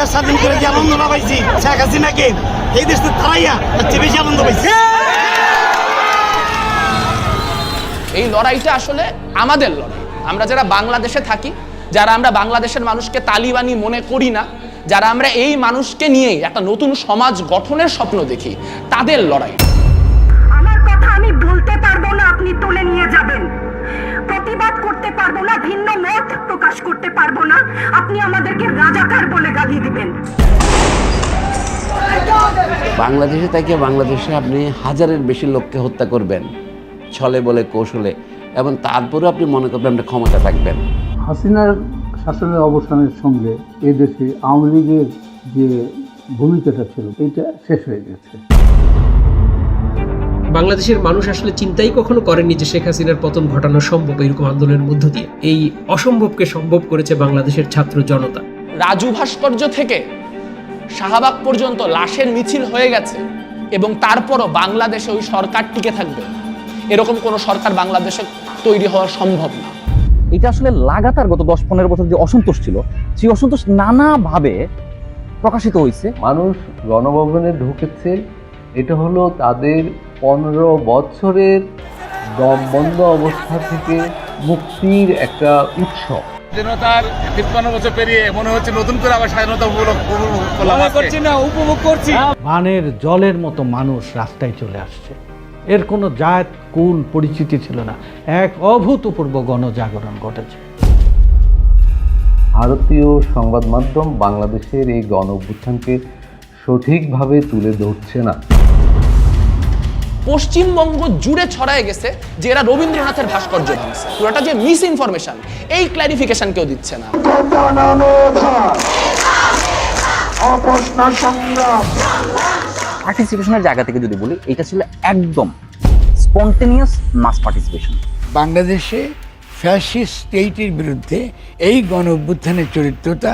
দেশ স্বাধীন করে যে আনন্দটা পাইছি শেখ হাসিনাকে এই দেশ তারাইয়া হচ্ছে বেশি আনন্দ পাইছি। এই লড়াইটা আসলে আমাদের লড়াই। আমরা যারা বাংলাদেশে থাকি, যারা আমরা বাংলাদেশের মানুষকে তালিবানি মনে করি না, যারা আমরা এই মানুষকে নিয়ে একটা নতুন সমাজ গঠনের স্বপ্ন দেখি, তাদের লড়াই। আমার কথা আমি বলতে পারবো না, আপনি তুলে নিয়ে যাবেন। প্রতিবাদ করতে পারবো না, ভিন্ন মত প্রকাশ করতে পারবো না, আপনি আমাদেরকে রাজাকার বলে গালি দিবেন। বাংলাদেশে থেকে বাংলাদেশে আপনি হাজারের বেশি লোককে হত্যা করবেন ছলে বলে কৌশলে, এবং তারপরে আপনি মনে করবেন আপনি ক্ষমতা থাকবেন। হাসিনার শাসনের অবসানের সঙ্গে এদেশে আওয়ামী লীগের যে ভূমিকাটা ছিল এটা শেষ হয়ে গেছে। বাংলাদেশের মানুষ আসলে চিন্তাই কখনো করেনি যে শেখ হাসিনার পতন ঘটানো সম্ভব এরকম আন্দোলনের মধ্য দিয়ে। এই অসম্ভবকে সম্ভব করেছে বাংলাদেশের ছাত্র জনতা। রাজু ভাস্কর্য থেকে শাহবাগ পর্যন্ত লাশের মিছিল হয়ে গেছে, এবং তারপরও বাংলাদেশে ওই সরকার টিকে থাকবে, এরকম কোন সরকার বাংলাদেশে তৈরি হওয়া সম্ভব না। এটা আসলে লাগাতার গত 10-15 বছর যে অসন্তোষ ছিল, সেই অসন্তোষ নানাভাবে প্রকাশিত হয়েছে। মানুষ গণভবনে ঢুকেছে, এটা হলো তাদের 15 বছরের দম বন্ধ অবস্থা থেকে মুক্তির একটা উৎসব। স্বাধীনতার 53 বছর পেরিয়ে মনে হচ্ছে নতুন করে আবার স্বাধীনতা উপভোগ করছি। বানের জলের মতো মানুষ রাস্তায় চলে আসছে। এর কোনো জাত কুল পরিচিতি ছিল না, এক অভূতপূর্ব গণজাগরণ ঘটেছে। ভারতীয় সংবাদ মাধ্যম বাংলাদেশের এই গণ অভ্যুত্থানকে সঠিকভাবে তুলে ধরছে না। পশ্চিমবঙ্গ জুড়ে ছড়ায় গেছে যে এরা রবীন্দ্রনাথের ভাস্কর্য ভাঙছে, পুরোটা যে মিস ইনফরমেশন, এই ক্ল্যারিফিকেশন কেউ দিচ্ছে না। পার্টিসিপেশনের জায়গা থেকে যদি বলি, এটা ছিল একদম স্পন্টেনিয়াস মাস পার্টিসিপেশন। বাংলাদেশে ফ্যাসিস্ট স্টেটের বিরুদ্ধে এই গণ অভ্যুত্থানের চরিত্রটা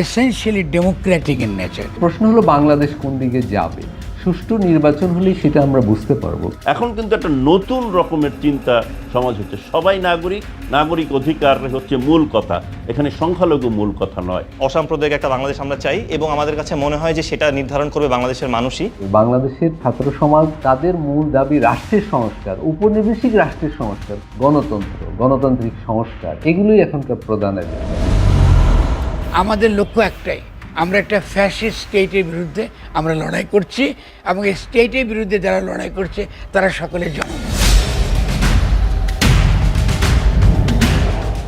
এসেনশিয়ালি ডেমোক্রেটিক ইন নেচার। প্রশ্ন হলো বাংলাদেশ কোন দিকে যাবে? সুষ্ঠু নির্বাচন হলেই সেটা আমরা বুঝতে পারবো। এখন কিন্তু একটা নতুন রকমের চিন্তা সমাজ হচ্ছে, সবাই নাগরিক, নাগরিক অধিকার হচ্ছে মূল কথা, এখানে সংখ্যালঘু মূল কথা নয়। অসাম্প্রদায়িক একটা বাংলাদেশ আমরা চাই, এবং আমাদের কাছে মনে হয় যে সেটা নির্ধারণ করবে বাংলাদেশের মানুষই। বাংলাদেশের ছাত্র সমাজ তাদের মূল দাবি রাষ্ট্রের সংস্কার, উপনিবেশিক রাষ্ট্রের সংস্কার, গণতন্ত্র, গণতান্ত্রিক সংস্কার, এগুলোই এখনকার প্রধান এজেন্ডা। আমাদের লক্ষ্য একটাই, আমরা একটা ফ্যাসিস্ট স্টেটের বিরুদ্ধে আমরা লড়াই করছি, এবং এই স্টেটের বিরুদ্ধে যারা লড়াই করছে তারা সকলে জনগণ।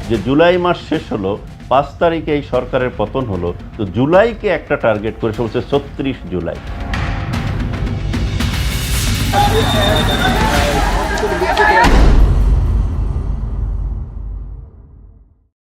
যে জুলাই মাস শেষ হলো, 5 তারিখে এই সরকারের পতন হলো, তো জুলাইকে একটা টার্গেট করে বলছে 36 জুলাই।